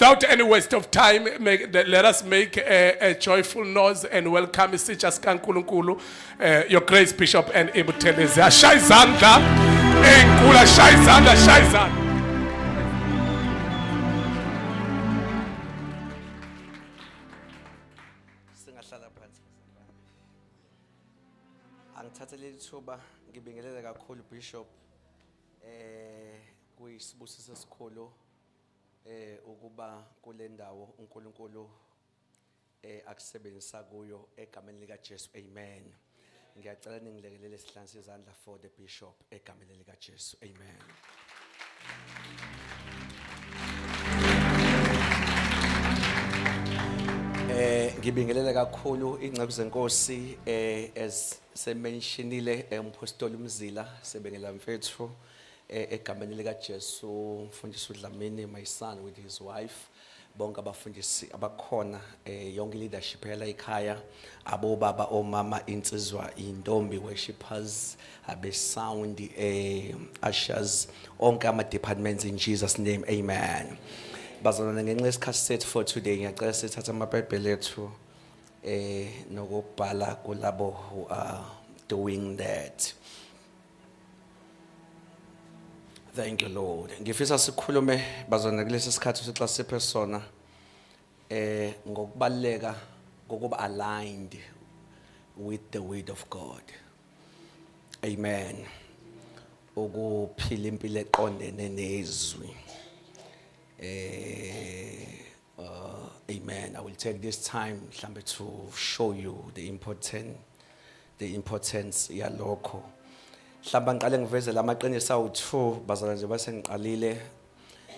Without any waste of time, let us make a joyful noise and welcome Isitsha sikaNkulunkulu, your grace Bishop and Ibuthelezi. Ashayizandla enkulu, ashayizandla, ashayizandla. Singahlala phansi. Angithathele ithuba ngibingelele kakhulu Bishop kuyisibusiso esikhulu ukuba kule ndawo uNkulunkulu akusebenzisa kuyo egameni lika Jesu. Amen. Ngiyacela ningilekelele sihlanze izandla for the Bishop egameni lika Jesu. Amen. Ngibingelele kakhulu ingceku zenkosi as sementionile umpostoli uMzila sebengela mfethu egameni lika Jesu, umfundisi uDlamini, my son with his wife, bonke abafundisi abakhona yonke leadership yala ekhaya, abobaba omama insizwa intombi worshipers, abe sound ushers, onke ama departments in Jesus name. Amen. Bazalwane ngenxa yesikhathi sethu for today ngiyacela sithathe amabhayibheli ethu nokubhala kulabo who are doing that. Thank you, Lord. Ngifisa sikhulume bazalwane kulesi sikhathi sixa siphe sona ngokubaleka kokuba aligned with the word of God. Amen. Ukuphila impilo eqondene nezwi. Amen. I will take this time to show you the importance yalokho. Mhlamba ngiqale ngiveze lamaqiniso awu2 bazalwane nje base ngiqalile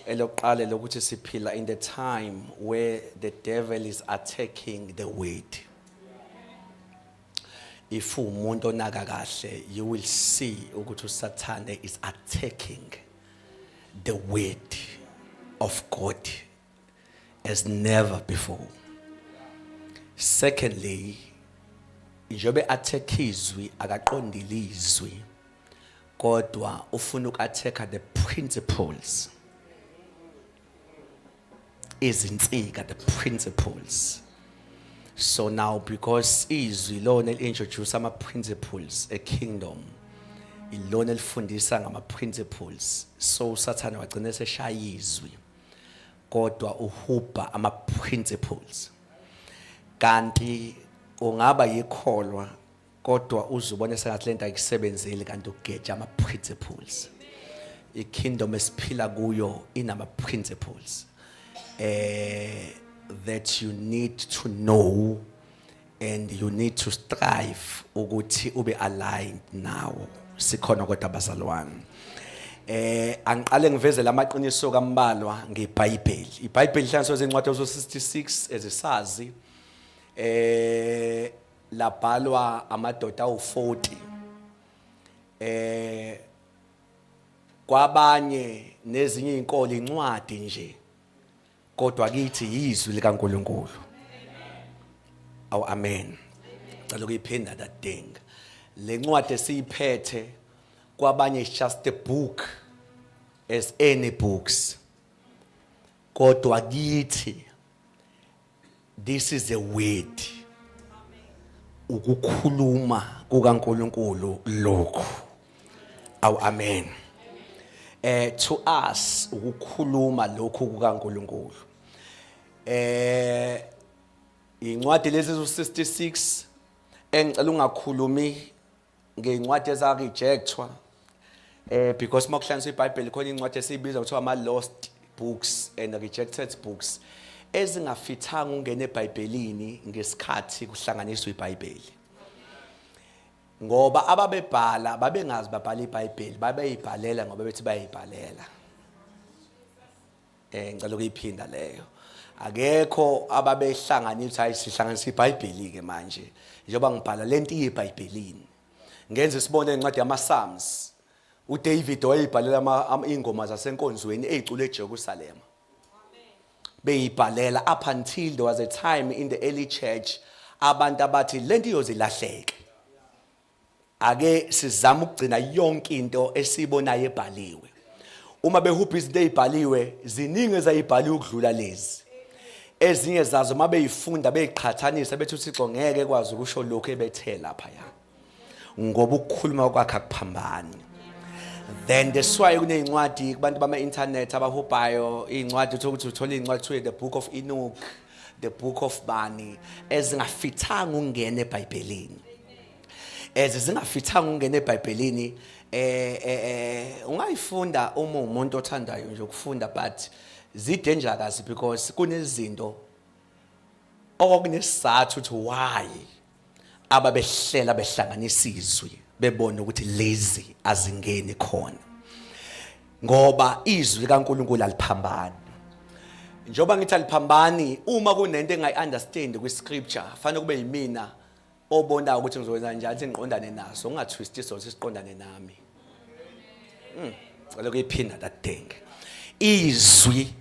elokuqala lokuthi siphila in the time where the devil is attacking the word. If umuntu onaka kahle, you will see ukuthi uSathane is attacking the word of God as never before. Secondly, njobe attack izwi akaqondile izwi kodwa ufuna ukatheka the principles izinsika, the principles. So now because izwi lona introduce ama principles a kingdom, ilona elifundisa ngama principles, so Satan wagcina seshaya izwi kodwa uhuba ama principles. Kanti ungaba yikholwa kodwa uzubona sengathi lento ayisebenzeli kanti ugeja ama principles. I kingdom esiphila kuyo inama principles that you need to know and you need to strive ukuthi ube aligned now. Sikhona kodwa bazalwane. Angiqale ngiveze lamaqiniso kaMbalwa ngeBhayibheli. iBhayibheli hlanso zencwadi zo66 ezisazi labhalwa amadoda awu40 kwabanye nezinye izinkolo incwadi nje kodwa kithi yizwi likaNkulunkulu. Aw amen. Cela ukuyiphinda that thing. Le ncwadi esiyiphethe kwabanye is just a book as any books kodwa kithi this is a word. Ukukhuluma kukaNkulunkulu lokho. Aw amen. To us ukukhuluma lokho kukaNkulunkulu. Incwadi lezi zo66 engicela ungakhulumi ngeincwadi eza rejectwa because makuhlanganiswa iBhayibheli khona incwadi esibiza ukuthi ama lost books and rejected books ezingafithanga ungene eBhayibhelini ngesikhathi kuhlanganiswa iBhayibheli. Ngoba ababebhala babengazi babhala iBhayibheli, babeyibhalela ngoba bethi bayibhalela. Ngicela ukuyiphinda leyo. Akekho ababehlanganisa hayi sihlanganisa iBhayibheli ke manje. Njengoba ngibhala lento iBhayibhelini. Ngenze sibone incwadi yamaPsalms. uDavid wayibhalela ingoma zasenkonzweni ezicule eJerusalem. Beyibhalela up until there was a time in the early church abantu abathi lento iyozilahleka. Ake sizama ukugcina yonke into esibonayo ebhaliwe. uma behupha izinto ezibhaliwe ziningi ezayibhaliwe ukudlula lezi. Ezinye zazo mabe yifunda beyiqhathanisa bethi uThixo ngeke kwazi ukusho lokho ebethe lapha ya. Ngoba ukukhuluma kwakhe akuphambani. Then that's why kunezincwadi kubantu bama internet abahubhayo izincwadi ukuthi uthola izincwadi kuthiwa the book of Enoch, the book of Bani ezingafithanga ungena eBhayibhelini. Ezingafithanga ungena eBhayibhelini ungayifunda uma umuntu othandayo nje ukufunda but dangerous because kunezinto okunesizathu ukuthi why ababehlela behlanganisa izwi bebona ukuthi lezi azingeni khona ngoba izwi kaNkuluNkulu aliphambani. Njoba ngithi aliphambani uma kunento engayiunderstand kwiscripture fanele kube yimina obona ukuthi ngizokwenza njani ukuthi ngiqondane naso ungatwist isona siqondane nami. Ngicela ukuyiphinda that thing. Izwi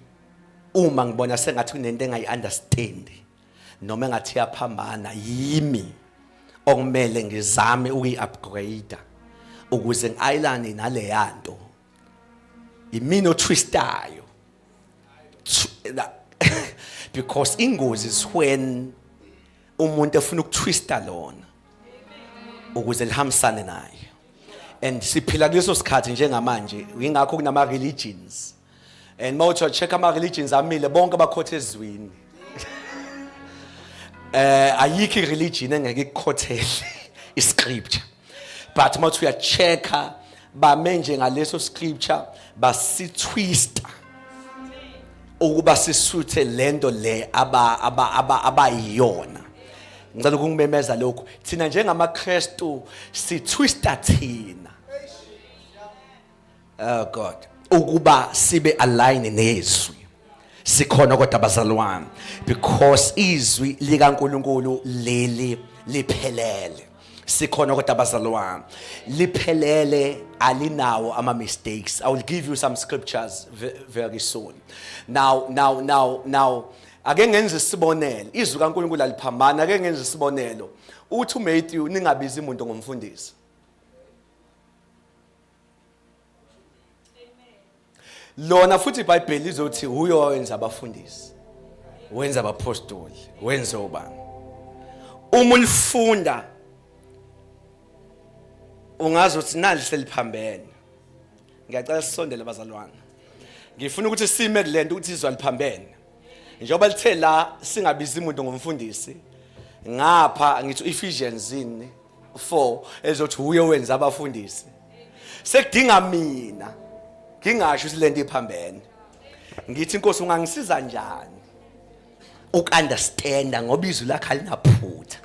uma ngibona sengathi kunento engayiunderstand noma engathi yaphambana yimi okumele ngizame ukuyi-upgrade ukuze ngi-align nale yanto. Imini otwistayo. Because ingozi is when umuntu efuna ukutwista lona ukuze lihambisane naye. And siphila kuleso sikhathi njengamanje ingakho kunama religions. And mawuthi check ama religions amile bonke abakhothe ezwini. Ayikho religion engeke ikukhothele iscripture. But mawuthi uyachecka bamenje ngaleso scripture basitwista ukuba sisuthe lento le abayiyona. Ngicela ukungimemeza lokho thina njengamaKristu sitwista thina. Oh God, ukuba sibe align nezwi. Sikhona kodwa bazalwane because izwi likaNkuluNkulu leli liphelele. Sikhona kodwa bazalwane liphelele alinawo ama mistakes. I will give you some scriptures very soon. Now ake ngenze isibonelo. Izwi kaNkuluNkulu aliphambana. Ake ngenze isibonelo. Uthi uMatthew ningabizi umuntu ngomfundisi. Lona futhi iBhayibheli lizothi uyo owenza abafundisi. Wenza abapostoli, wenza ubani. Uma ulifunda ungazothi nali seliphambene. Ngiyacela sisondele bazalwane. Ngifuna ukuthi sime kulento ukuthi izwe liphambene. Njengoba lithe la singabizi umuntu ngomfundisi. Ngapha ngithi Ephesians 4 ezothi uyo wenza abafundisi. Sekudinga mina ngingasho silento iphambene. Ngithi Nkosi ungangisiza njani ukunderstanda ngoba izwi lakhe alinaphutha.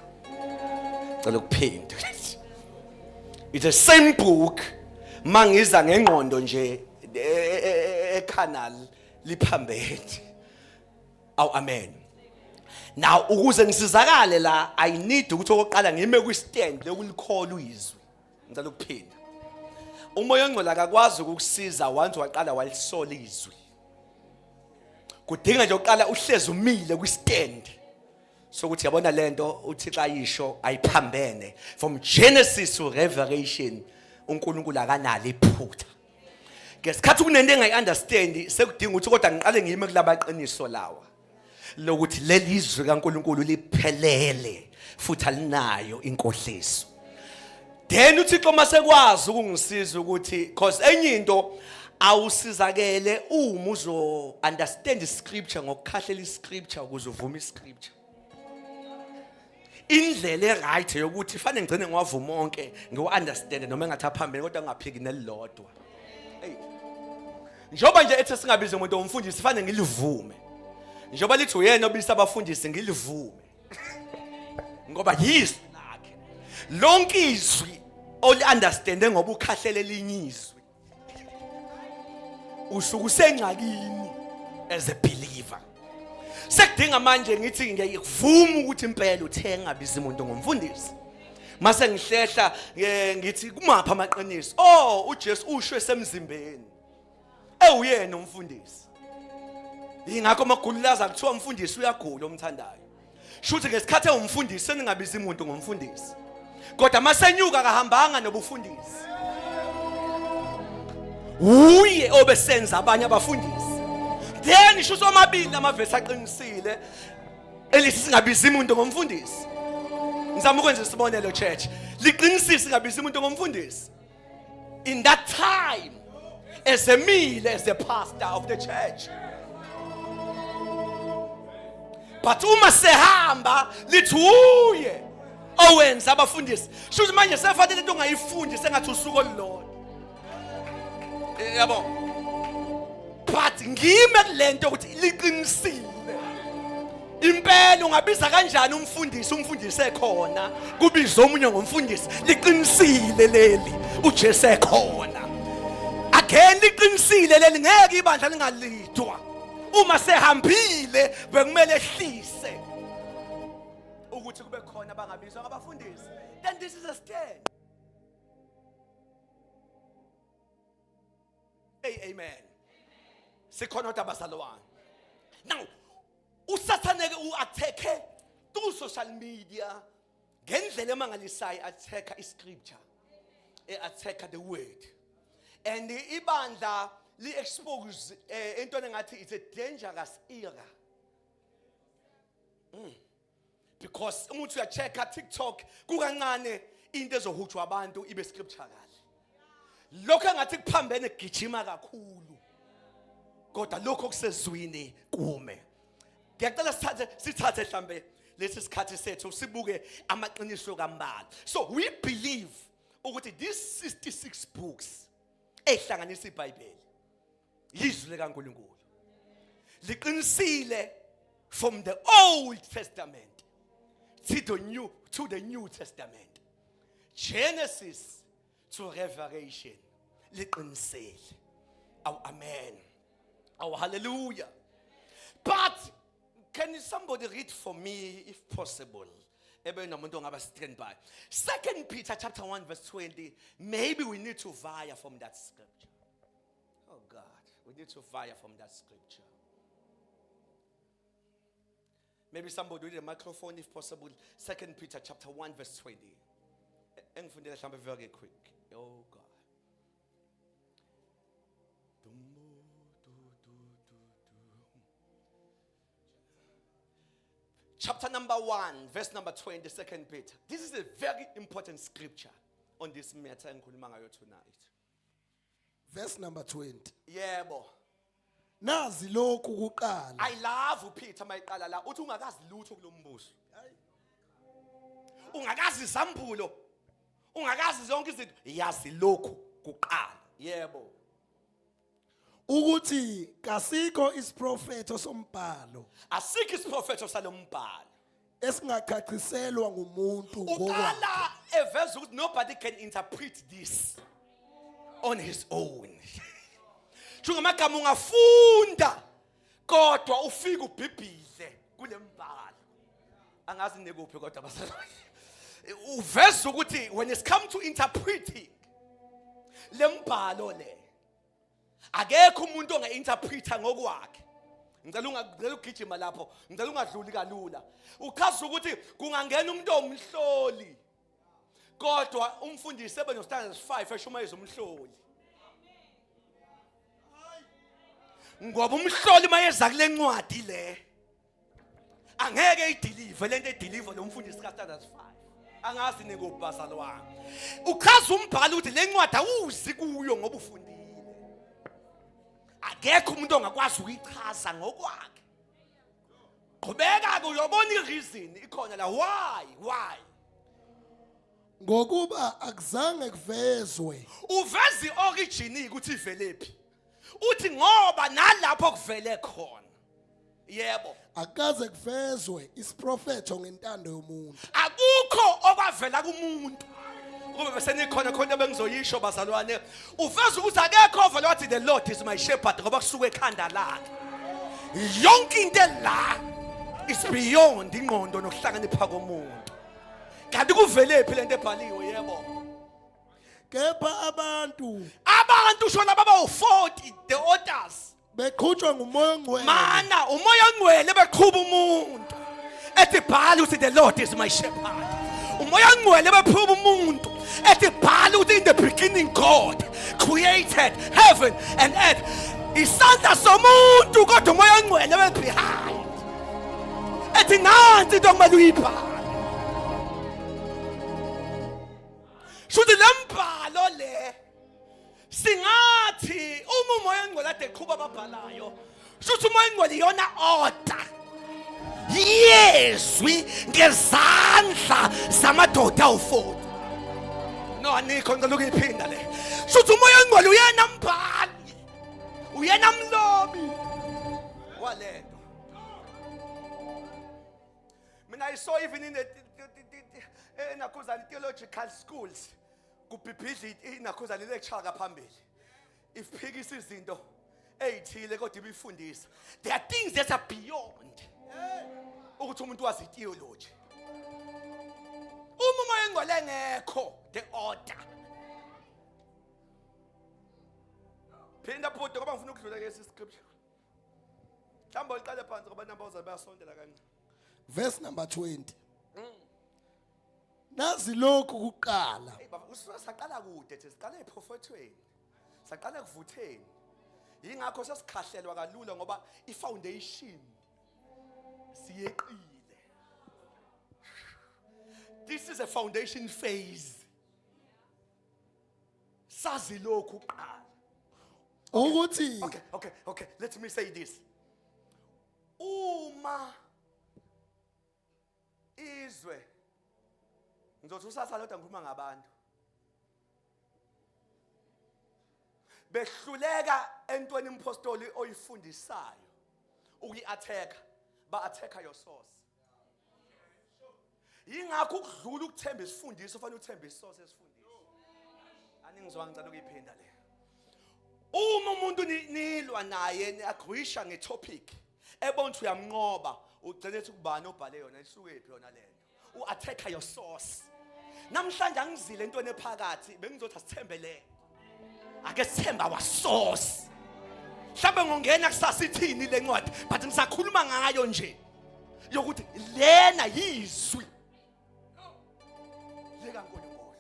Ngicela ukuphinda. It's the same book mangiza ngengqondo nje ecanal liphambene. Aw amen. Now ukuze ngisizakale la I need ukuthi oqala ngime ku stand lokulikhola izwi. Ngicela ukuphinda. Umoya ongcwele akakwazi ukukusiza once waqala walisola izwi. Kudinga nje uqala uhlezi umile ku stand. So ukuthi yabona lento uThixo ayisho ayiphambene from Genesis to Revelation uNkulunkulu akanalo iphutha. Ngesikhathi kunento engayiunderstand sekudinga ukuthi kodwa ngiqale ngime kulabaqiniso lawa. Lokuthi leli izwi kaNkulunkulu liphelele futhi alinayo inkohliso. Then uThixo masekwazi ukungisiza ukuthi because enye into awusizakele uma uzo understand iscripture ngokukhahlela iscripture ukuze uvume iscripture. Indlela eright yokuthi fanele ngigcine ngiwavuma onke ngiwa-understand noma engathi aphambene kodwa ngingaphiki nelilodwa. Hey. Njoba nje ethi singabize umuntu omfundisi fanele ngilivume. Njoba lithi uyena obisa abafundisi ngilivume. Ngoba yizwi lakhe. Lonke izwi oli-understande ngoba ukhahlele elinye izwi. Usuke usengxakini as a believer. Sekudinga manje ngithi ngiyakuvuma ukuthi impela uthenga biza umuntu ngomfundisi. Mase ngihlehla ngithi kumapha amaqiniso. Oh uJesu ushwe semzimbeni. Uyena umfundisi. Ingakho magululaza kuthiwa umfundisi uyagula omthandayo. Shuthi ngesikhathi ewumfundisi seningabiza umuntu ngomfundisi. Kodwa masenyuka kahambanga nobufundisi. uye obesenza abanye abafundisi. Then isho somabili amavesi aqinisile elithi singabizi umuntu ngomfundisi. Ngizama ukwenza isibonelo church. Liqinisile singabizi umuntu ngomfundisi. In that time, as a pastor of the church. But uma sehamba lithi uye owenza abafundisi. Shuthi manje sefanele into ongayifundi sengathi usuku olulodwa. Yabo. But ngime kulento ukuthi liqinisile. Impela ungabiza kanjani umfundisi ekhona kubiza omunye ngomfundisi liqinisile leli uJesu ekhona. Again liqinisile leli ngeke ibandla lingalidwa. Uma sehambile bekumele ehlise ukuthi kube khona bangabizwa ngabafundisi. Then this is a stand. Amen. Sikhona kodwa abazalwane. Now uSathane uattack through social media ngendlela emangalisayo attack iscripture, attack the word. And ibandla li expose into engathi it's a dangerous era. Because umuntu uyachecka TikTok kukancane into ezohutshwa abantu ibe scriptural. Lokho engathi kuphambene gijima kakhulu. Kodwa lokho kusezwini kume. Ngiyacela sithathe mhlambe lesi sikhathi sethu sibuke amaqiniso kaMbala. So we believe ukuthi these 66 books ehlanganisa iBhayibheli yizwi likaNkulunkulu. Liqinisile from the Old Testament to the New Testament. Genesis to Revelation. Liqinisile. Oh amen. Oh hallelujah. But can somebody read for me, if possible? Stand by. 2 Peter chapter 1 verse 20. Maybe we need to vie from that scripture. Oh God, we need to vie from that scripture. Maybe somebody with a microphone, if possible. 2 Peter chapter 1 verse 20. Very quick. Oh God. Chapter number 1, verse number 20, 2 Peter. This is a very important scripture on this matter in Kulimangayo tonight. Verse number 20. Yeah, boy. Nazi lokhu kuqala. I love Peter mayiqala la uthi ungakazi lutho kulombuso. Ungakazi isambulo. Ungakazi zonke izinto. Yazi lokhu kuqala. Yebo. Ukuthi kasikho isiprofeto sombhalo Asikho isiprofeto salombhalo esingachachiselwa ngumuntu ngokwakhe. Uqala eveza ukuthi nobody can interpret this on his own. Ngamagama ungafunda kodwa ufike ubhibhile kulembhalo. Angazi nekuphi kodwa basalayo. Uveza ukuthi when it's come to interpreting lembhalo le akekho umuntu ongainterpreta ngokwakhe. Ngicela ugijima lapho. Ngicela ungadluli kalula. Uchaza ukuthi kungangena umuntu omhloli. Kodwa umfundisi ebe no standards 5 eshumayeza umhloli. Ngoba umhloli mayeza kule ncwadi le angeke ideliver lento edeliver lo mfundisi ka standards 5. Angazi nekubhazalwana. Uchaza umbhalo ukuthi le ncwadi awuzi kuyo ngoba ufundile. Akekho umuntu ongakwazi ukuyichaza ngokwakhe. Qhubeka ke uyobona ireason ikhona la why Ngokuba akuzange kuvezwe. Uveza iorigin ukuthi ivelephi. Uthi ngoba nalapho kuvele khona. Yebo. Akaze kuvezwe isiprofeto ngentando yomuntu. Akukho okwavela kumuntu. Kube bese nikhona khona bengizoyisho bazalwane. Uveza ukuthi akekho ovela wathi the Lord is my shepherd ngoba kusuka ekhanda lakhe. Yonke into la is beyond ingqondo nokuhlakanipha komuntu. Kanti kuvelephi lento ebhaliwe yebo. Kepha abantu Shona baba u40 the authors beqhutshwa ngumoya ongcwele. Mana umoya ongcwele beqhuba umuntu. Ethi bhala uthi the Lord is my shepherd. Umoya ongcwele beqhuba umuntu. ethi bhala ukuthi in the beginning God created heaven and earth. Isandla somuntu kodwa umoya ongcwele we behind. Ethi nansi into okumele uyibhale. Shuthi lembhalo le singathi uma umoya ongcwele ade qhuba ababhalayo. Shuthi umoya ongcwele iyona order. Yezwi ngezandla zamadoda awu40. No anikho ngicela ukuyiphinda le. Shuthi umoya ongcwele uyena mbhali. Uyena mlobi walento. Mina I saw even in the Nakuzani theological schools kubhibhidla iNakuzani lecture kaphambili. Iphikisa izinto ezithile kodwa ibifundisa. There are things that are beyond ukuthi umuntu wazi theology. Uma umoya ongcwele ngekho the order. Phinda photo ngoba ngifuna ukudlula ke scripture. Mhlawumbe uqale phansi ngoba namba uzabe bayasondela kancane. Verse number 20. Nazi lokhu kuqala. Hey baba usaqala kude thi siqale eprophethweni. Saqala kuvutheni. Yingakho sesikhahlelwa kalula ngoba ifoundation siyeqile. This is a foundation phase. Sazi lokhu kuqala. Ukuthi Okay. Let me say this. Uma izwe ngizothi usasa lodwa ngikhuluma ngabantu. Behluleka entweni impostoli oyifundisayo. Uyi-attack, ba-attacka your source. Yingakho ukudlula ukuthemba isifundiso ufanele uthembe isource esifundiso. Aningizwa ngicela ukuyiphinda le. Uma umuntu nilwa naye niagreesha ngetopic ebona ukuthi uyamnqoba ugcine ethi kubani obhale yona isuke phi yona lento u-attacka your source. Namhlanje angizile entweni ephakathi bengizothi asithembele ake sithemba our source. Mhlawumbe ngongena kusasa ithini le ncwadi but ngisakhuluma ngayo nje yokuthi lena yizwi likaNkulunkulu.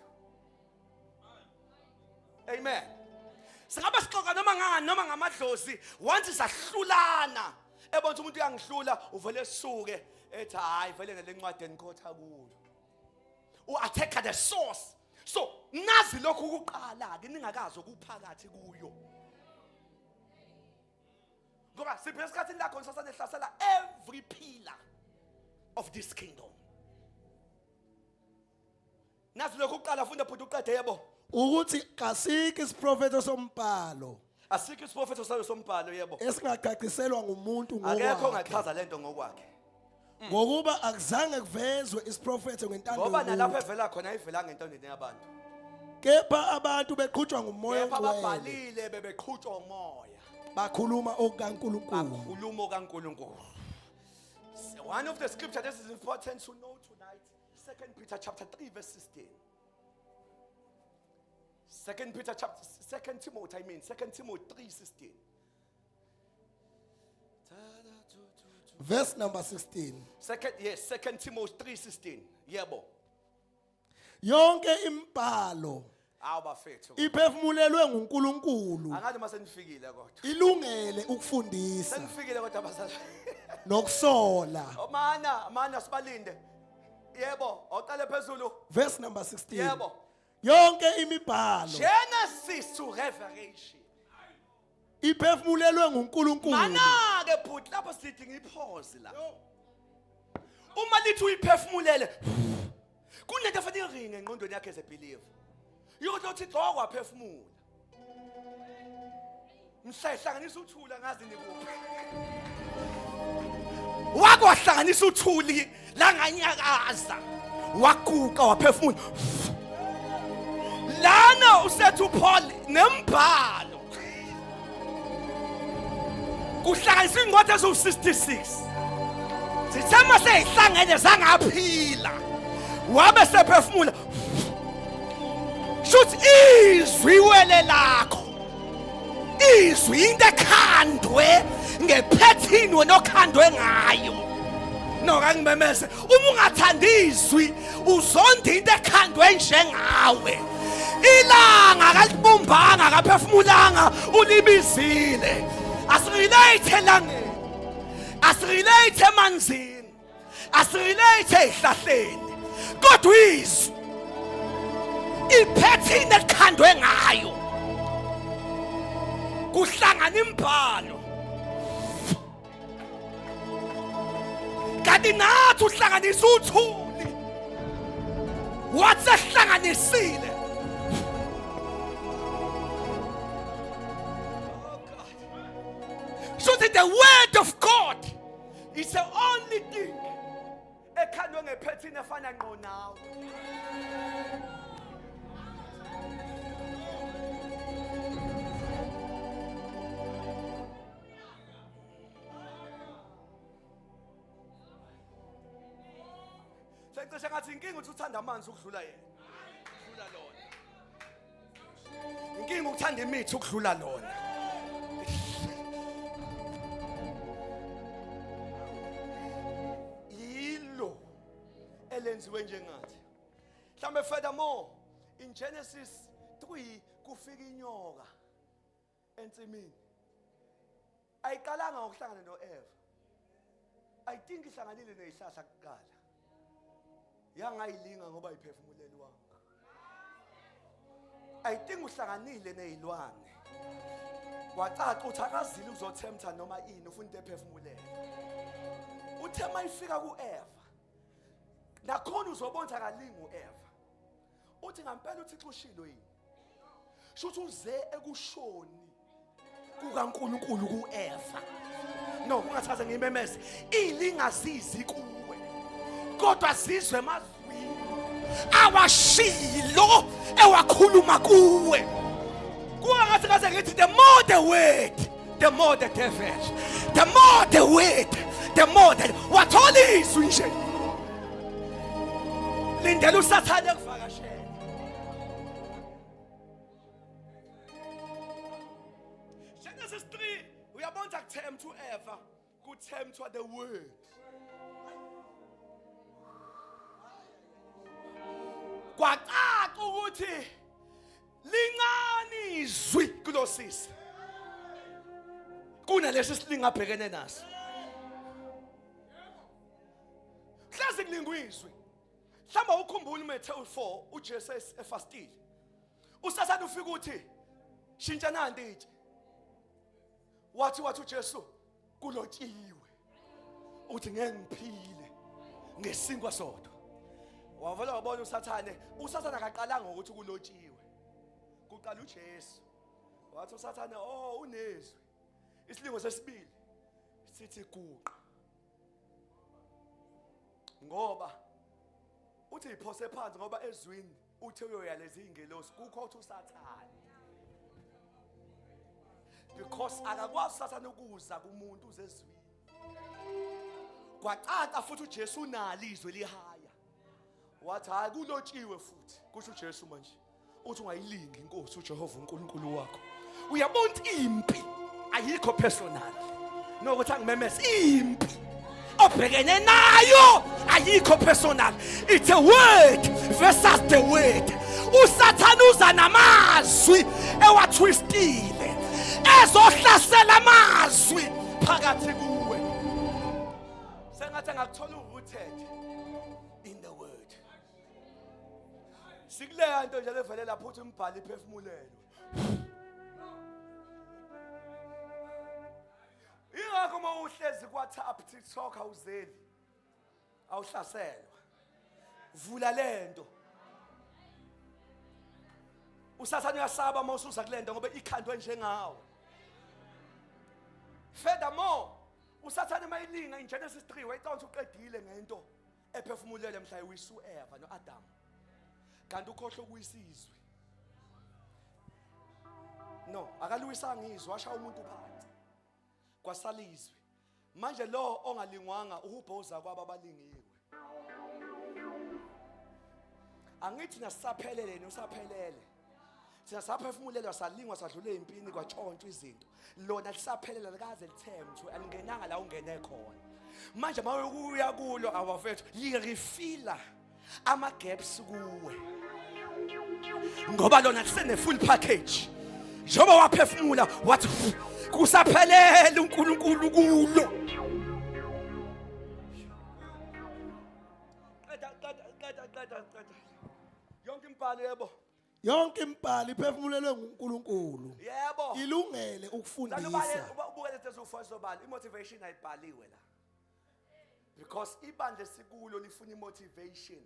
Amen. Singaba sixoxa noma ngani noma ngamadlozi once sahlulana ebona ukuthi umuntu uyangihlula uvele suke ethi hayi vele ngale ncwadi enikhotha kuyo. U-attacka the source. So nazi lokhu kuqala ke ningakazi ukuphakathi kuyo. Ngoba siphe isikhathini lakho sasane hlasela every pillar of this kingdom. Nazi lokhu kuqala funda futhi uqede yebo. ukuthi kasikho isiprofeto sombhalo Asikho isiprofeto sayo sombhalo yebo. esingacaciselwa ngumuntu Akekho ngokwakhe ongachaza lento ngokwakhe. ngokuba akuzange kuvezwe isiprofeto ngentando Ngoba nalapho yomuntu evela khona ayivelanga entondweni yabantu. kepha abantu beqhutshwa ngumoya Kepha ongcwele ababhalile bebeqhutshwa umoya. bakhuluma okukaNkulunkulu. Bakhuluma kaNkulunkulu. One of the scriptures that is important to know tonight, 2 Peter chapter 3 verse 16. 2 Timothy 3:16. Verse number 16. 2 Timothy 3:16. Yebo. Yonke imbhalo Awu bafethu. iphefumulelwe nguNkulunkulu Angathi mase nifikile kodwa. ilungele ukufundisa Senifikile kodwa abazali. nokusola. Mana sibalinde. Yebo, awuqale phezulu. Verse number 16. Yebo. Yonke imibhalo Genesis to Revelation. iphefumulelwe nguNkulunkulu. Mana ke bhuti lapho sithi ngiphoze la. Uma lithi uyiphefumulele kunento efanele iringe engqondweni yakhe as a believer. Yokho uThixo wakwaphefumula. Mhlahlanganisa uthula ngazi nikuphi. Wakwahlanganisa uthuli la nganyakaza. Waguqa waphefumula. Lana usethu uPaul nembhalo. Kuhlanganiswa ingoti ezu66. Sithema seyihlangene zangaphila. Wabe sephefumula. Shuthi izwi wele lakho. Izwi into ekhandwe ngephethini wena okhandwe ngayo. No ngimemeze uma ungathanda izwi uzonda into ekhandwe njengawe ilanga akalibumbanga akaphefumulanga ulibizile asirelate elangeni asirelate emanzini asirelate ezihlahleni kodwa izwi iphethini ekhandwe ngayo kuhlangana imbhalo kanti nathi uhlanganisa uthuli wathi ehlanganisile so that the word of God is the only thing ekhandwe ngephethini efana ngqo nawe Secishe ngathi inkinga uthi uthanda amanzi ukudlula yena. Ukudlula lona. Inkinga ukuthanda imithi ukudlula lona. Yilo elenziwe njengathi. Mhlambe furthermore in Genesis 3 kufika inyoka ensimini. Ayiqalanga ngokuhlangana noEva. I think ihlanganile nezihlahla kuqala. Yangayilinga ngoba iphefumuleli wanga. I think uhlanganile nezilwane. Wacaca uthi akazile uzothemtha noma ini ufuna into ephefumulele. Uthe mayifika kuEva. Nakhona uzobonza kalinga uEva. Uthi ngempela uThixo ushilo yini. Shuthi uze ekushoni kukaNkulunkulu kuEva. No, kungathatha ngimemeze. Ilingazizi kuwe. Kodwa sizwe mazwi awashilo ewakhuluma kuwe kungathi kaze ngithi the more the word the more the devil the more the word the more the wathola izwi nje lindela usathane ekuvakashela Genesis 3 uyabona kuthemba uEva kuthemba the word kwacaca ukuthi lincane izwi kulosisi kunalesi silingabhekene naso hlazi kulingwizwi hlamba ukhumbula uMathewu 4 uJesu efastile usathana ufika uthi shintsha nanti itshe wathi uJesu kulotshiwe uthi ngeke ngiphile ngesinkwa sodwa wavela wabona usathana akaqalanga ukuthi kulotshiwe kuqala uJesu wathi usathana unezwi isilingo sesibili sithi guqa ngoba uthi iphose phansi ngoba ezwini uthe uyoyaleza ingelosi kukho uthi usathana because akakwazi usathana ukuza kumuntu uzezwini kwacaca futhi uJesu unalo izwi lihaya wathi hayi kulotshiwe futhi kusho uJesu manje uthi ungayilingi inkosi uJehova uNkulunkulu wakho uyabona impi ayikho personal nokuthi angimemeze impi obhekene nayo ayikho personal it's a word versus the word usathana uza namazwi ewatwistile ezohlasela amazwi phakathi kuwe sengathi ngakuthola urooted in the word sikuleya into nje levele lapho uthi umbhali iphefumulelo ingakho uma uhlezi kwaTap TikTok awuzeli awuhlaselwa vula lento usathana uyasaba uma usuza kulento ngoba ikhandwe njengawe furthermore usathana mayilinga in Genesis 3 wayicawuthi uqedile ngento ephefumulele mhla uyisu Eva noAdam kanti ukhohle ukuyisizwe no akaluwisanga izwi washa umuntu phansi kwasalizwe manje lo ongalingwanga uhubhoza kwababalingiwe angithi nasaphelele nosaphelele thina saphefumulelwa salingwa sadlule impini kwatshontshwa izinto lona lisaphelela likaze lithemthwe alingenanga la ungene khona manje mawuya kulo abafethu lirefilla ama gaps kuwe ngoba lona lisene full package njoba waphefumula wathi kusaphelele uNkulunkulu kulo qeda yonke impalo yebo Yonke impali iphefumulelwe nguNkulunkulu. yebo Ilungele ukufundisa. ubukele lezo ufundisa bani imotivation ayibhaliwe la because ibandla sikulo lifuna imotivation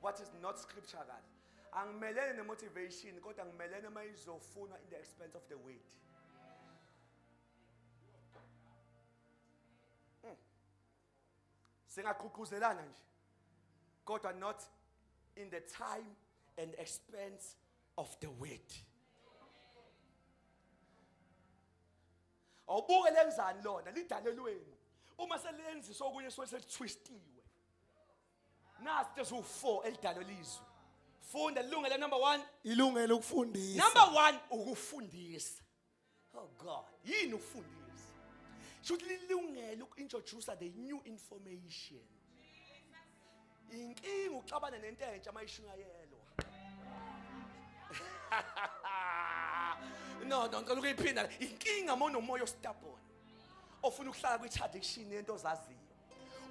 what is not scriptural angimelene nemotivation kodwa ngimelene mayizofuna in the expense of the weight singaqhuqhuzelana nje kodwa not in the time and expense of the weight awubuke lenzani lona lidalelweni uma selenziswa okunye selitwistiwe nasi there's 4 elidalo lizwe funda lilungele number 1 Ilungele ukufundisa. number 1 ukufundisa oh god yini ukufundisa should lilungele ukintroduce the new information inkinga uxabana nento entsha mayishungayelwa no ngicela ukuyiphinda inkinga monomoya ostubborn ofuna ukuhlala kwi-tradition yento ozaziyo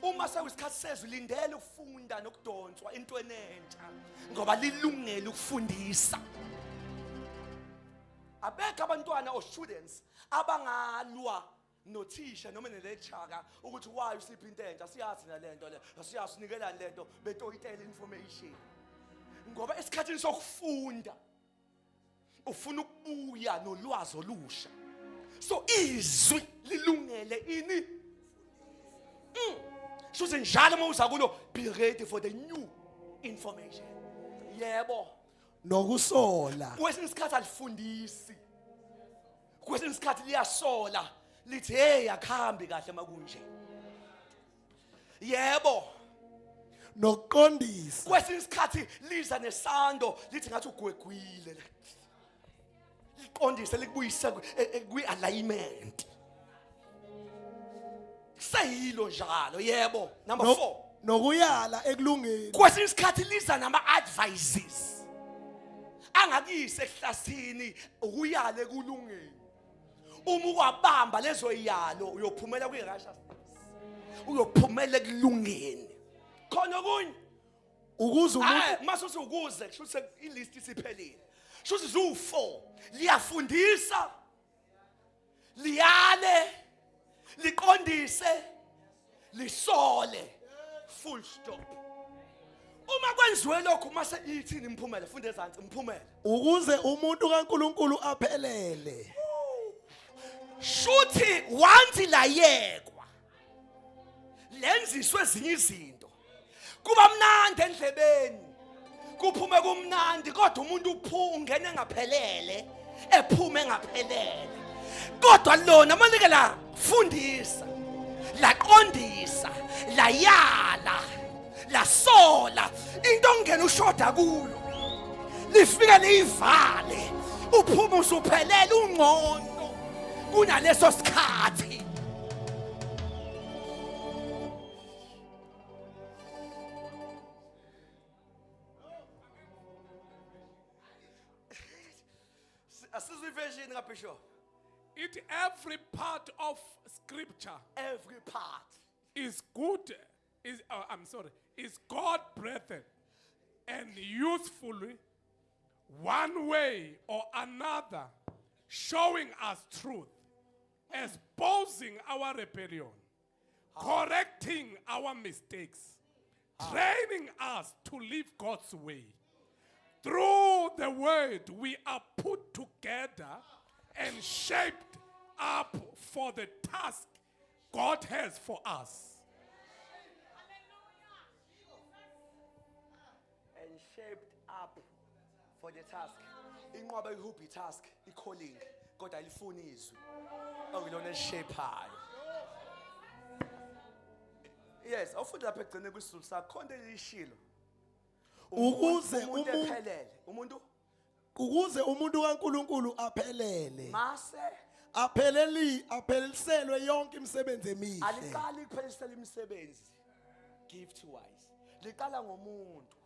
uma sekuyisikhathi sezwe lindele ukufunda nokudonswa entweni entsha ngoba lilungele ukufundisa abekho abantwana or students abangalwa nothisha noma nelecturer ukuthi why usiphi into entsha siyazi nalento le siyazinikela lento betoyitela information ngoba esikhathini sokufunda ufuna ukubuya nolwazi olusha so izwi lilungele ini shoze njalo mawuza kulo be ready for the new information yebo Nokusola. kwesinye isikhathi alifundisi kwesinye isikhathi liyasola lithi hey akhambi kahle makunje yebo Nokuqondisa. kwesinye isikhathi liza nesando lithi ngathi ugwegwile liqondise likubuyisa kwi-alignment sayilo njalo yebo number 4 Nokuyala ekulungeni. kwesinye isikhathi liza nama-advices angakuyise ehlasini ukuyala ekulungeni uma ukwabamba lezo yalo uyophumela kwi-righteousness uyophumela ekulungeni khona okunye Ukuze umuntu hayi masuthi ukuze kusho ilist isiphelile shuthi zu4 liyafundisa liyale liqondise lisole full stop uma kwenziwe lokho mase ithini imphumela funde ezantsi imphumela ukuze umuntu kaNkuluNkulu aphelele. shuthi once layekwa lenziswe ezinye izinto kuba mnandi endlebeni kuphume kumnandi kodwa umuntu ungene ngaphelele ephume ngaphelele kodwa lona manike la fundisa laqondisa layala lasola into ongena ushoda kuyo lifika liyivale uphume usuphelele ungcono kunaleso sikhathi asizwe version kaBishop It every part of scripture every part is good, is God breathed and usefully one way or another, showing us truth, exposing our rebellion, correcting our mistakes, training us to live God's way. Through the word, we are put together and shaped up for the task God has for us. and shaped up for the task inqoba ihubhi task calling kodwa alifuni izwi okulona shapeayo yes awufunda lapha egcine kwisizulu sakhonto elishilo Ukuze umuntu umuntu ephelele umuntu ukuze umuntu kaNkuluNkulu aphelele. mase apheliselwe yonke imisebenzi emihle. Aliqali kuphelisela imisebenzi gift wise. Liqala ngomuntu.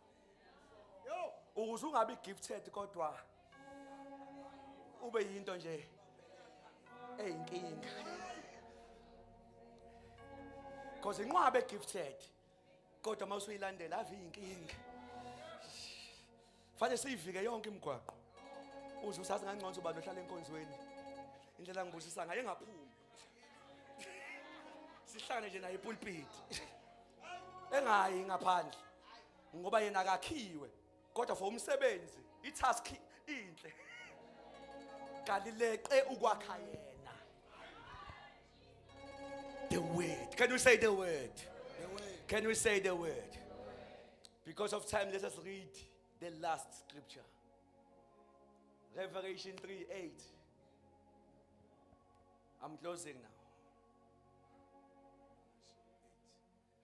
Yo, ukuze ungabi gifted kodwa ube yinto nje eyinkinga. Because inqwabe gifted kodwa mawusuyilandela ave inkinga. Fanele siyivike yonke imigwaqo. Uze usazi ngangcono uba lohlala enkonzweni. Indlela ngibusisa ngaye engaphumi. Sihlangane nje naye epulpit. Engayi ngaphandle. Ngoba yena akakhiwe. Kodwa for umsebenzi, itask inhle. Kalileqe ukwakha yena. The word. Can we say the word? Can we say the word? Because of time, let us read the last scripture. Revelation 3:8. I'm closing now.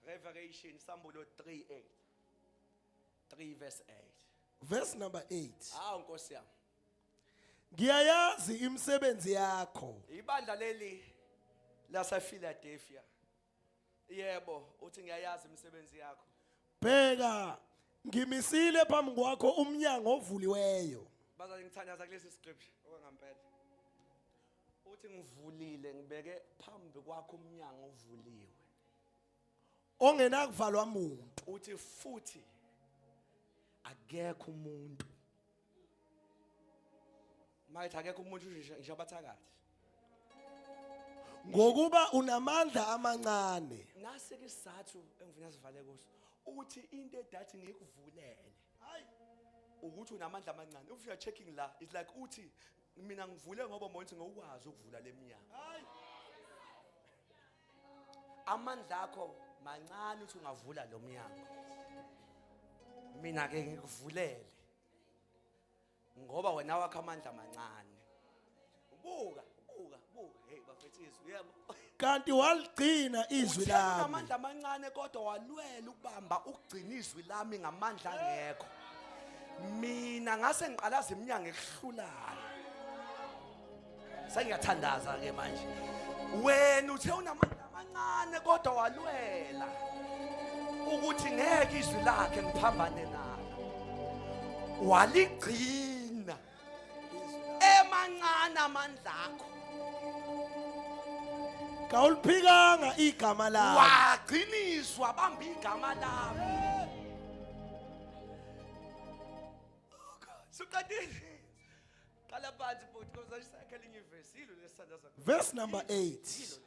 Revelation, Sambulo 3:8. 3 verse 8. Verse number 8. Nkosi yami. Ngiyayazi imisebenzi yakho. Ibandla leli lase Philadelphia. Yebo, uthi ngiyayazi imisebenzi yakho. Bheka, ngimisile phambi kwakho umnyango ovuliweyo. Bazali ngithandaza kulesi scripture okwangempela. Uthi ngivulile ngibeke phambi kwakho umnyango ovuliwe. Ongenakuvalwa umuntu. Uthi futhi akekho umuntu. Mayithi akekho umuntu nje abathakathi. Ngokuba unamandla amancane. Nasi ke isizathu engifuna sivale kuso. Uthi into edathi ngikuvulele. Hayi. Ukuthi unamandla amancane. If you are checking la, it's like uthi mina ngivule ngoba monthi ngokwazi ukuvula leminyango. Hayi. Amandla akho mancane uthi ungavula lo mnyango. Mina ke ngikuvulele. Ngoba wena wakho amandla amancane. Buka. Hey bafethiswe yebo. Kanti waligcina izwi lami. Amandla amancane kodwa walwela ukubamba ukugcina izwi lami ngamandla angekho. Mina ngase ngiqalaza iminyango ekuhlulayo. Sengiyathandaza ke manje. Wena uthe unamandla amancane kodwa walwela ukuthi ngeke izwi lakhe ngiphambane nalo. Waligcina emancane amandla akho. Kawuliphikanga igama lami. Wagciniswa bamba igama lami. Oh God. Suqedile. Qala phansi futhi because ayisakhe linye verse ilo lesithandaza. Verse number 8.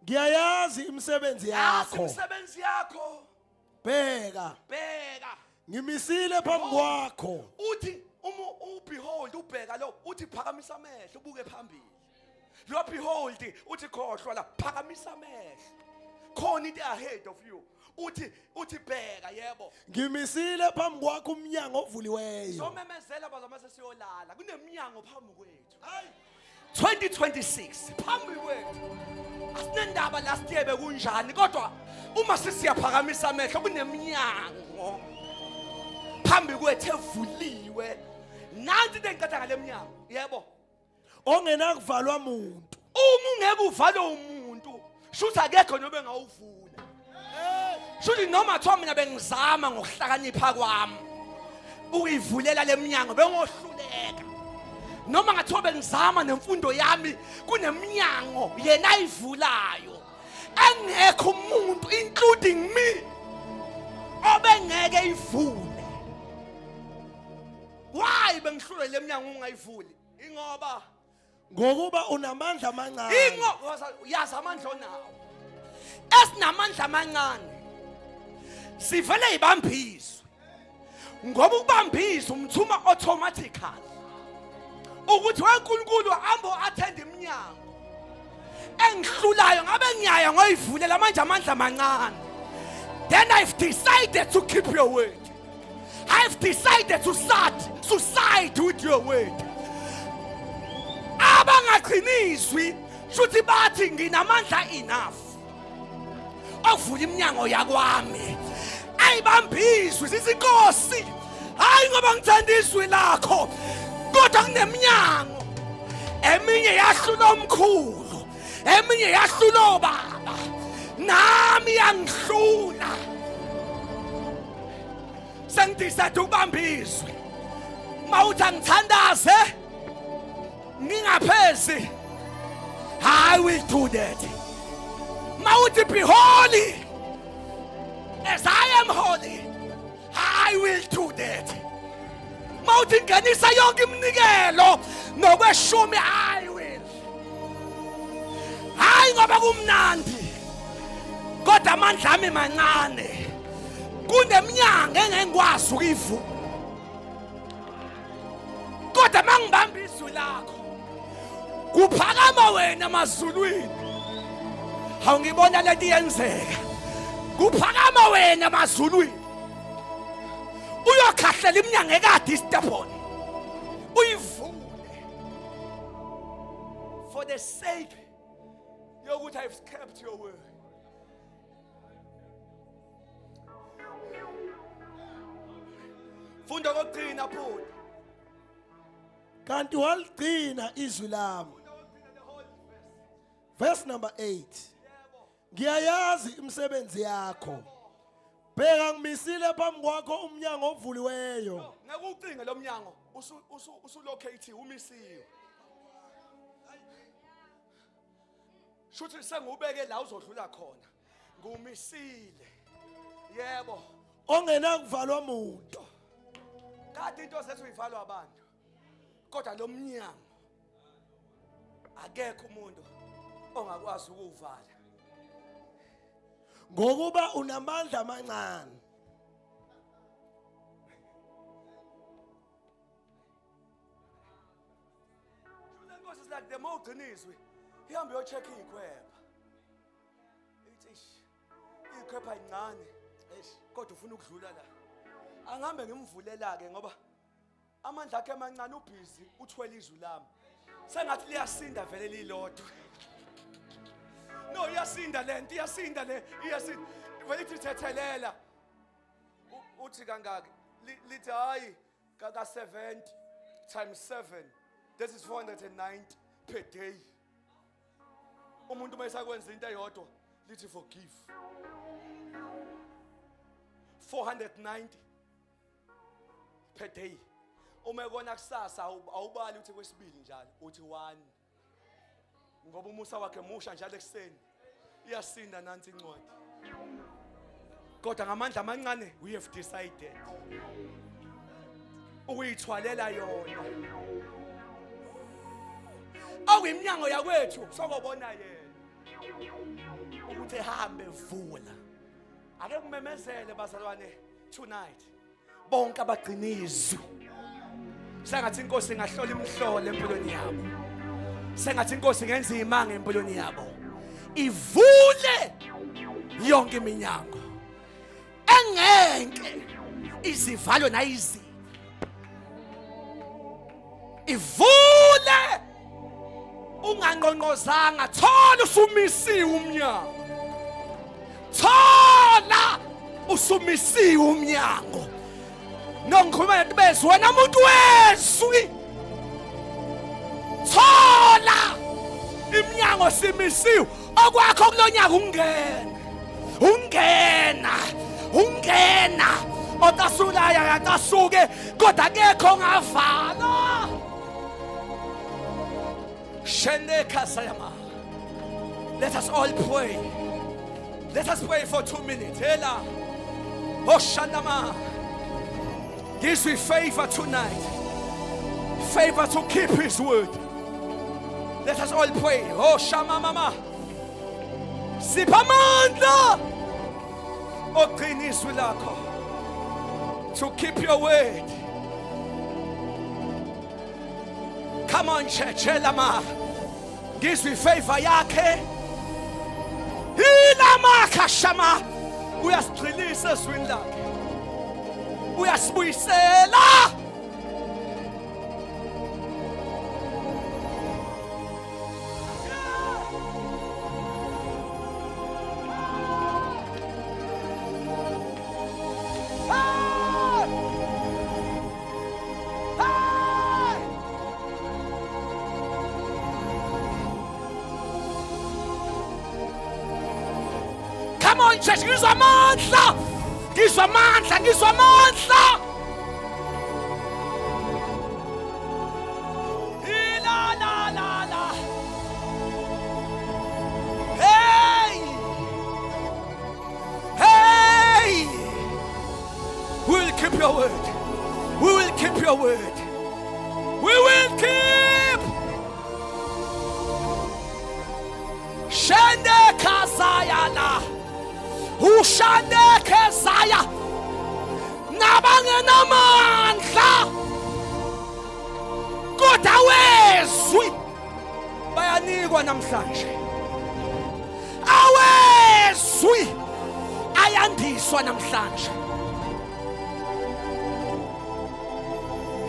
Ngiyayazi imisebenzi yakho. Imisebenzi yakho. Bheka. Ngimisile phambi kwakho. Uthi behold ubheka lo uthi phakamisa amehlo ubuke phambili. Lo behold uthi khohlwa la phakamisa amehlo. Khona into ahead of you. Uthi bheka yebo. Ngimisile phambi kwakho umnyango ovuliweyo. So memezela bazamase siyolala. Kuneminyango phambi kwethu. Hayi. 2026 phambi kwethu. Asinendaba last year bekunjani kodwa uma sisiyaphakamisa amehlo kuneminyango phambi kwethu evuliwe. Nanti dengiqeda ngale minyango. Yebo. Ongenakuvalwa umuntu. Uma ungeke uvale umuntu, shuthi akekho nobe ngawuvula. Shuthi noma kuthiwa mina bengizama ngokuhlakanipha kwami uyivulela leminyango bengohluleka. Noma ngathiwa bengizama nemfundo yami kuneminyango yena ayivulayo. Engekho umuntu including me obengeke ivule. Why bengihlule leminyango ungayivuli? Ingoba ngokuba unamandla amancane. Ingoba uyazi amandla onawo. Esinamandla amancane. Sivele ibambiswe. Ngoba ukubambiswa umthuma automatically. Ukuthi weNkulunkulu ambo attend iminyango. Engihlulayo ngabe ngiyaya ngoyivulela manje amandla amancane. Then I've decided to keep your word. I've decided to side with your word. Abangaqhiniswi shuthi bathi nginamandla enough. Okuvula iminyango yakwami. Ayibambiswe sizinkosi. Hayi ngoba ngithanda izwi lakho. Kodwa kuneminyango eminye yahlula omkhulu, eminye yahlula obaba, nami yangihlula. Sengidicide ukubamba izwi mawuthi angithandaze ngingaphezi, I will do that. Mawuthi be holy as I am holy, I will do that. Mawuthi ngenisa yonke iminikelo nokweshumi, I will. Hayi ngoba kumnandi kodwa amandla ami mancane, kuneminyango engengikwazi ukuyivula. Kodwa mangibamba izwi lakho kuphakama wena emazulwini, awungibona lento yenzeka. Kuphakama wena emazulwini uyokhahlela iminyango ekade isitebhoni uyivule for the sake yokuthi I've kept your word. Funda kokugcina phula, kanti waligcina izwi lami. Verse number 8. Ngiyayazi imisebenzi yakho, bheka ngimisile phambi kwakho umnyango ovuliweyo. ngekucinga lo mnyango usulocate umisiwe. Shuthi sengubeke la uzodlula khona, ngumisile. Yebo, Ongenakuvalwa muntu. kade into zethu ivalwa abantu, kodwa lo mnyango akekho umuntu ongakwazi ukuwuvala. Ngokuba unamandla amancane. Lenkosi is like the more ugcinizwe ihambe yocheck izikhwepha. Ithi izikhwepha incane, kodwa ufuna ukudlula la. Angihambe ngimvulela ke ngoba amandla akhe amancane, ubhizi uthwele izwi lami. Sengathi liyasinda vele lilodwa. No, iyasinda lento, iyasinda le, iyasinda. Vele ithi thethelela. Uthi kangaki? Lithi hayi kaka 70 times 7. This is 490 per day. Umuntu mayisakwenza into eyodwa lithi forgive. 490 per day. Uma ekona kusasa awubali uthi kwesibili njalo, uthi 1. Ngoba umusa wakhe musha njalo ekseni. Iyasinda nansi incwadi. Kodwa ngamandla amancane we have decided ukuyithwalela yona. Awuyiminyango yakwethu sokubona yena ukuthi ehambe vula. Ake kumemezele bazalwane tonight. Bonke abagcinizi. Sengathi inkosi ingahlola imhlolo empilweni yabo. Sengathi inkosi ngenza imanga empilweni yabo. Ivule yonke iminyango engeke izivalo nayizi. Ivule ungangqongqozanga, thola usumisiwe umnyango. Thola usumisiwe umnyango. Nongikhuluma bezwe wena umuntu wezwi. Thola iminyango simisiwe okwakho kulonyaka ungena. Ungena. Ungena. Otasulaya yatasuke kodwa akekho ngavala. Shendeka sayama. Let us all pray. Let us pray for 2 minutes. Hela. Oshanama. Gives me favor tonight. Favor to keep his word. Let us all pray. Oh Shama Mama. Sipamandla. Oqinizwe lakho. To keep your word. Come on, church. Elama. Gives me favor yakhe. Ilama kashama. Uyasigxilisa ezwini lakhe. Uyasibuyisela. on church, ngizwa amandla. Ngizwa amandla, ngizwa amandla. La la la la. Hey! Hey! We will keep your word. We will keep your word. We will keep. Shande Kazayana. Ushande Kazaya. Nabangena mandla. Kodwa wezwi bayanikwa namhlanje. Awezwi ayandiswa namhlanje.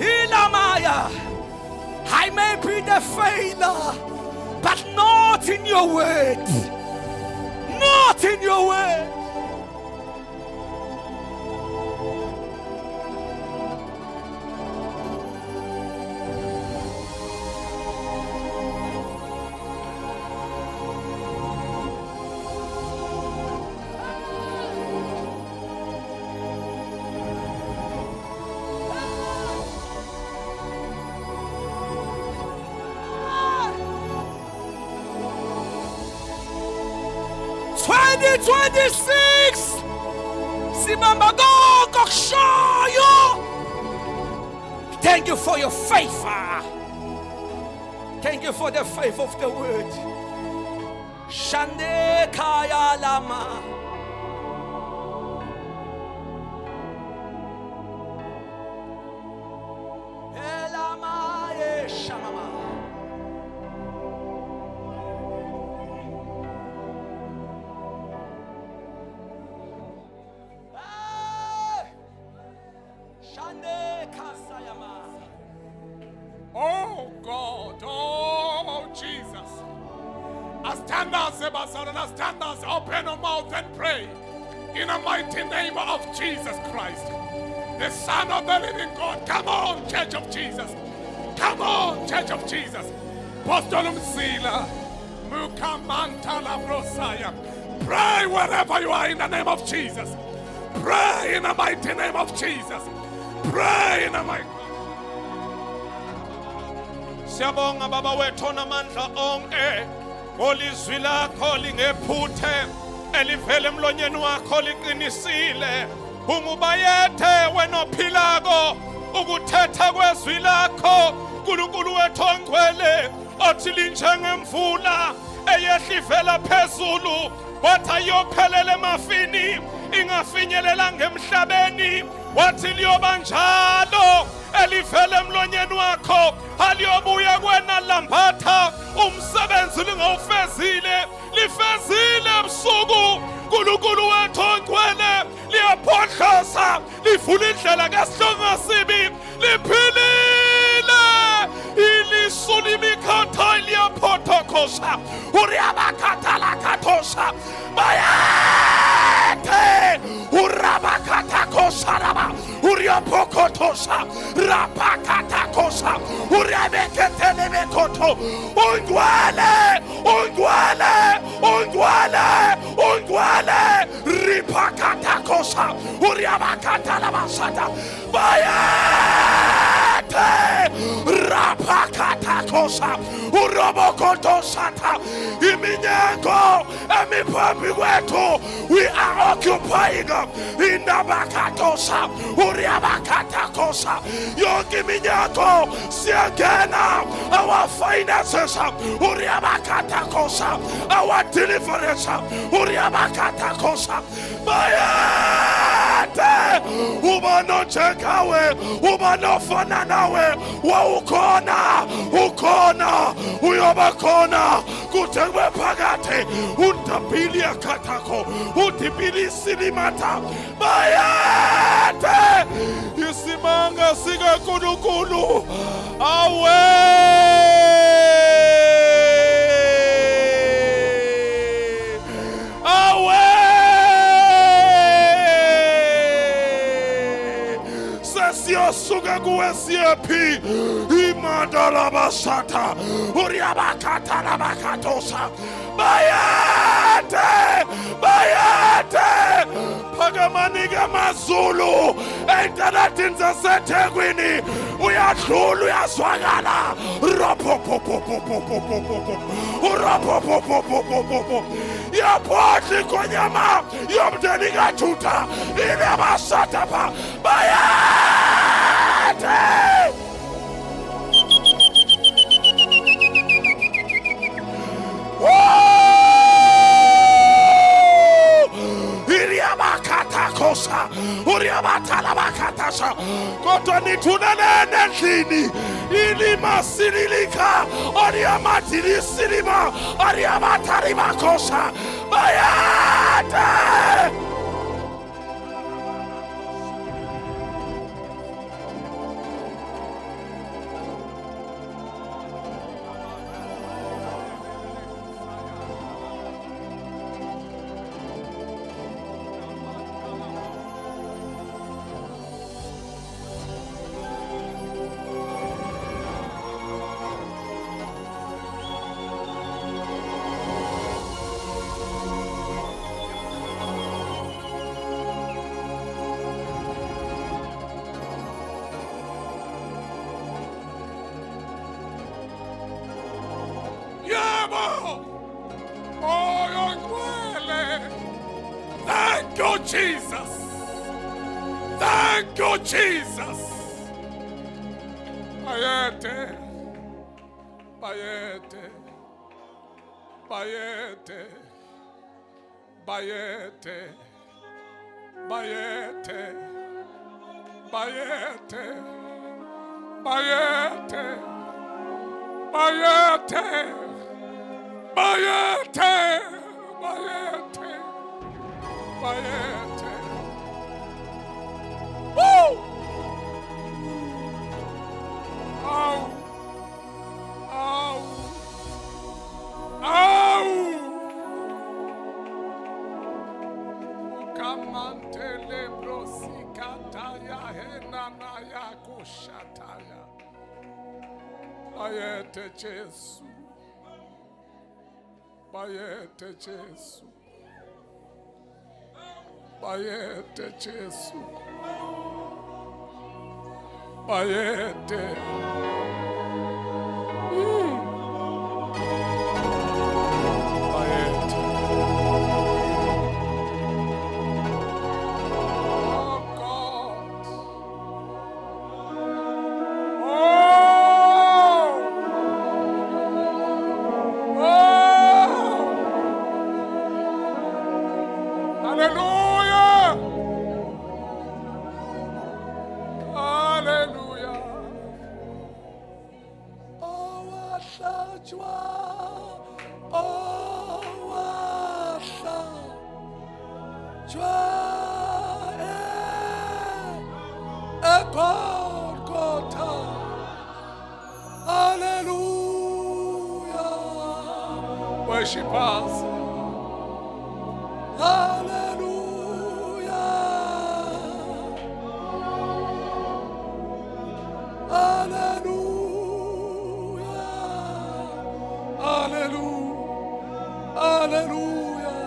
Ilamaya, I may be the failure, but not in your word. Not in your word. Thank you for your faith. Thank you for the faith of the word. Shande Kaya Lama. Elama ye Shamama. Oh God, oh Jesus. As stand as Sebastian, as stand as open your mouth and pray in the mighty name of Jesus Christ, the Son of the living God. Come on, Church of Jesus. Come on, Church of Jesus. Postolum Sila, Mukamantala Brosaya. Pray wherever you are in the name of Jesus. Pray in the mighty name of Jesus. Pray in the mighty. Siyabonga baba wethu onamandla onke ngolizwi lakho lingephuthe elivela emlonyeni wakho liqinisile ungubayethe wena ophilako ukuthetha kwezwi lakho uNkulunkulu wethu ongcwele othi linjengemvula eyehla ivela phezulu wathi ayophelela emafini ingafinyelela ngemhlabeni wathi liyoba njalo elivela emlonyeni wakho aliyobuya kwena lambatha umsebenzi lingawufezile lifezile ebusuku uNkulunkulu wethu ongcwele liyaphodloza livula indlela ngesihlongo sibi liphilile ilisu limikhatha liyaphotokosha uriyabakhathala kathosha bayethe urabakhatha kosharaba uriyapokotosha rabakhatha kosha uriyabekethele bekotho ungcwele ungcwele ungcwele ungcwele ripakhatha kosha uriyabakhatha labashata bayethe rapakhatha kosha urobokotoshata iminyango emiphambi kwethu we are occupying indabakatosha uriyabakatosha yonke iminyango siyangena our finances uriyabakatosha our deliverance uriyabakatosha bayate uba nochekawe uba nofana nawe wawukhona ukhona uyoba khona kuthe kwephakathe undabili yakhathakho udibili silimata bayate isimanga sikaNkulunkulu awe siyasuka kuwe siyephi imandala bashatha uriyabakhatha labakhatosha baya bayede bayede phakamanike amazulu ey'ntaladini zaseThekwini uyadlula uyazwakala ropopopopopopopopopo uropopopopopopopo yaphodla ikhonyama yomndeni kaJuda inabashada pha bayede Iriabakatakosa, Uriabatalabakatasha, Kotonitunen endlini, Ilimasililika, Oriamatilisima, Oriamatarimakosa, bayade! Thank you, Jesus. Thank you, Jesus. Bayete, bayete, bayete, bayete, bayete, bayete, bayete, bayete, bayete, bayete. Bayete. Woo! Ow! Ow! Ow! Ukamantele brosikataya henana ya kushataya. Bayete Jesu. Bayete Jesu. Bayete Jesu. Bayete. Bayete. Oh God. Oh. Oh. Hallelujah. Hallelujah. Oh, wahlajwa. Oh, wahlajwa. Egolgotha. Hallelujah. Worship us. Hallelujah. Hallelujah. Hallelujah. Hallelujah.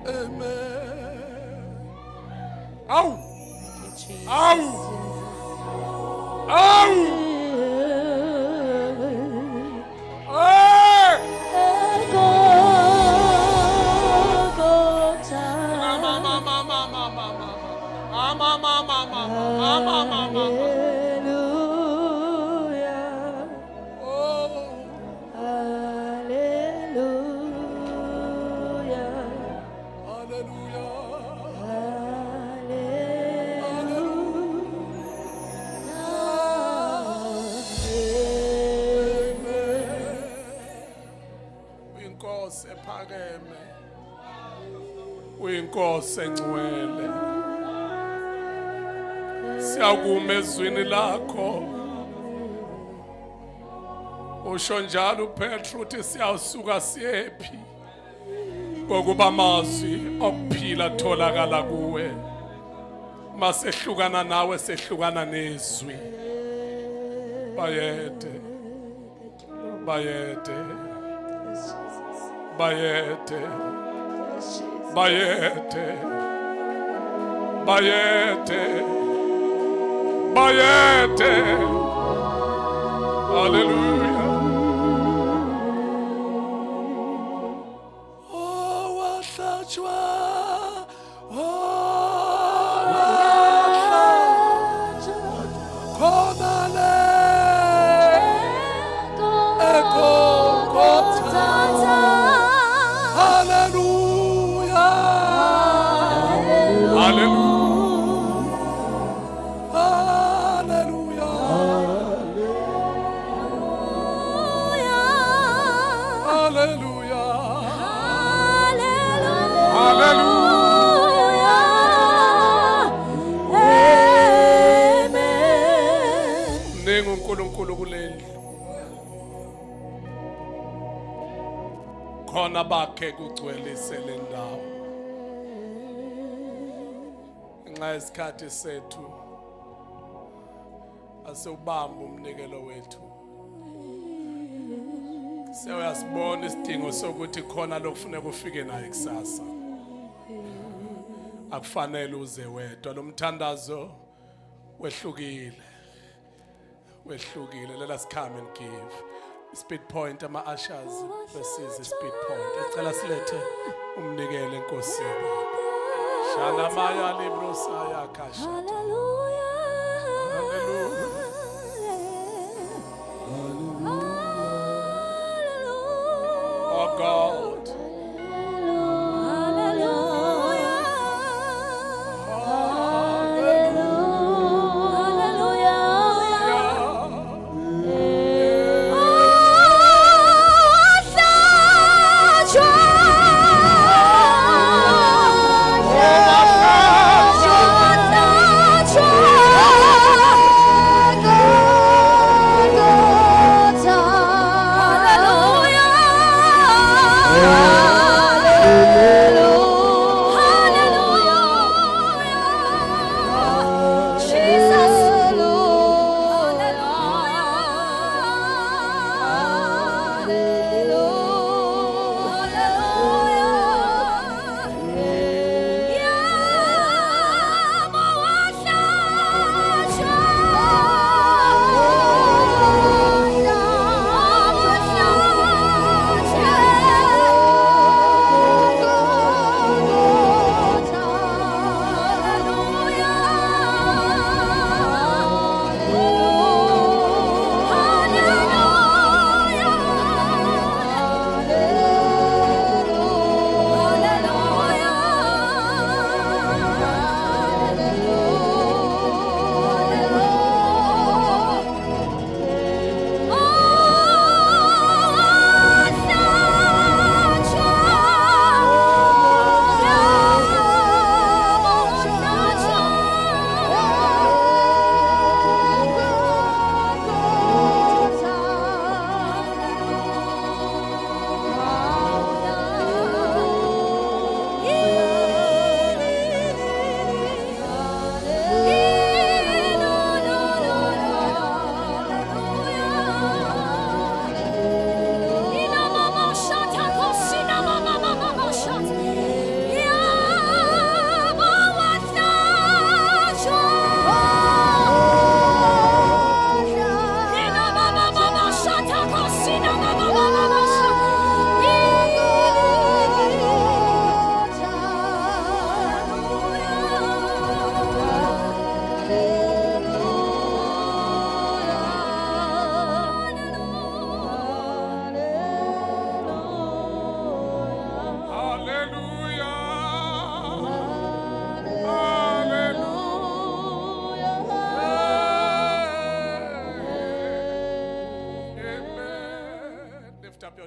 Amen. Ow. Ow. Ow. Uyinkosi ephakeme, uyinkosi engcwele. Siyakuma ezwini lakho. Usho njalo uPetru uthi siyasuka siyephi ngokuba amazwi okuphila tholakala kuwe. Masehlukana nawe sehlukana nezwi. Bayede. Bayede. Bayete. Bayete. Bayete. Bayete. Hallelujah. Oh, wahlatshwa. Oh, khona le eGolgotha. Hallelujah. Hallelujah. Hallelujah. Hallelujah. Hallelujah. Hallelujah. Amen. Ningu uNkulunkulu kuleli. Khona bakhe kugcwelise le ndawo. Nxa isikhathi sethu asewubamba umnikelo wethu. Siyasibona isidingo sokuthi khona lokufuneka ufike naye kusasa. Akufanele uze wedwa lo mthandazo wehlukile. Let us come and give. Speed point ama ushers besize speed point. Ecela silethe umnikelo enkosini. Shana maya libro saya kasha. Oh God.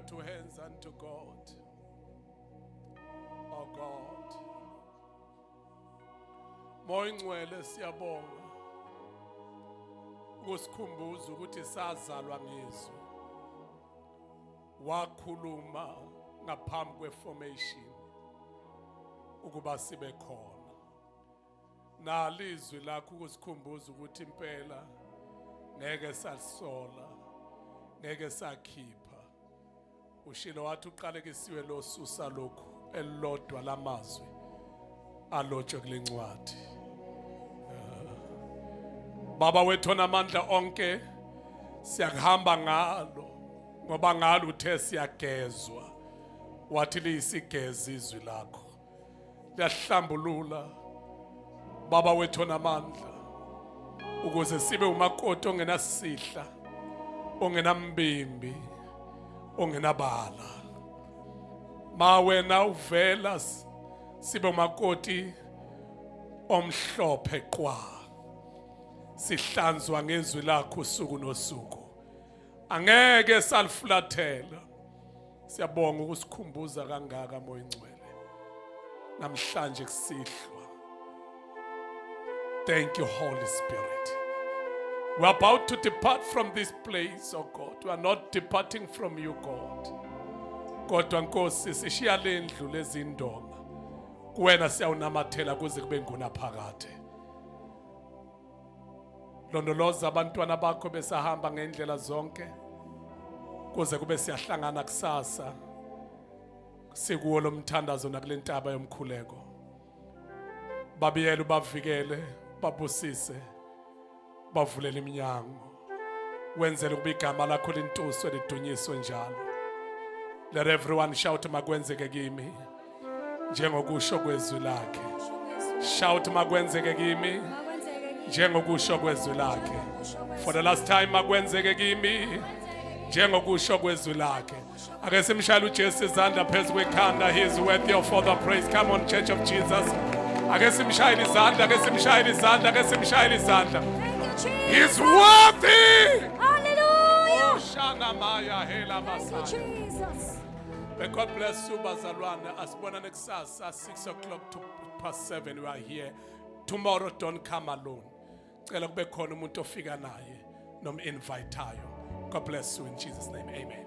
Two hands unto God. Oh God. Moya ingcwele siyabonga. Ukusikhumbuza ukuthi sazalwa ngizwi. Wakhuluma ngaphambi kweformation ukuba sibe khona. Nalizwi lakho ukusikhumbuza ukuthi impela ngeke salisola, ngeke sakhipha. ushilo wathi uqalekisiwe lo susa lokhu elilodwa lamazwi alotshwe kule ncwadi. Baba wethu onamandla onke siyakuhamba ngalo ngoba ngalo uthe siyagezwa wathi liyisigezi izwi lakho liyahlambulula Baba wethu onamandla ukuze sibe umakoti ongenasihla ongenambimbi ongenabala ma wena uvela sibe umakoti omhlophe qwa sihlanzwa ngezwi lakho usuku nosuku angeke salifulathela siyabonga ukusikhumbuza kangaka moya ingcwele namhlanje kusihlwa. Thank you, Holy Spirit. We are about to depart from this place, oh God. We are not departing from you, God. Kodwa Nkosi sishiya le ndlu lezindonga kuwena siyawunamathela kuze kube ngunaphakade. Londoloza abantwana bakho besahamba ngendlela zonke kuze kube siyahlangana kusasa sikuwo lomthandazo nakule ntaba yomkhuleko. Babiyele ubavikele babusise bavulele iminyango wenzele ukuba igama lakho lintuswe lidunyiswe njalo. Let everyone shout makwenzeke kimi njengokusho kwezwi lakhe. Shout makwenzeke kimi njengokusho kwezwi lakhe. For the last time makwenzeke kimi njengokusho kwezwi lakhe. Ake simshayele uJesu izandla phezu kwekhanda. He is worthy of all the praise. Come on, Church of Jesus. Ake simshayele izandla, ake simshayele izandla, ake simshayele izandla. He is worthy. Hallelujah. Oh, Shana Maya Hela Thank you, Masaya. Jesus. May God bless you, bazalwane. Asibona nekusasa 6 o'clock to past 7 we are here. Tomorrow don't come alone. Cela kube khona umuntu ofika naye nom inviteayo. God bless you in Jesus name. Amen.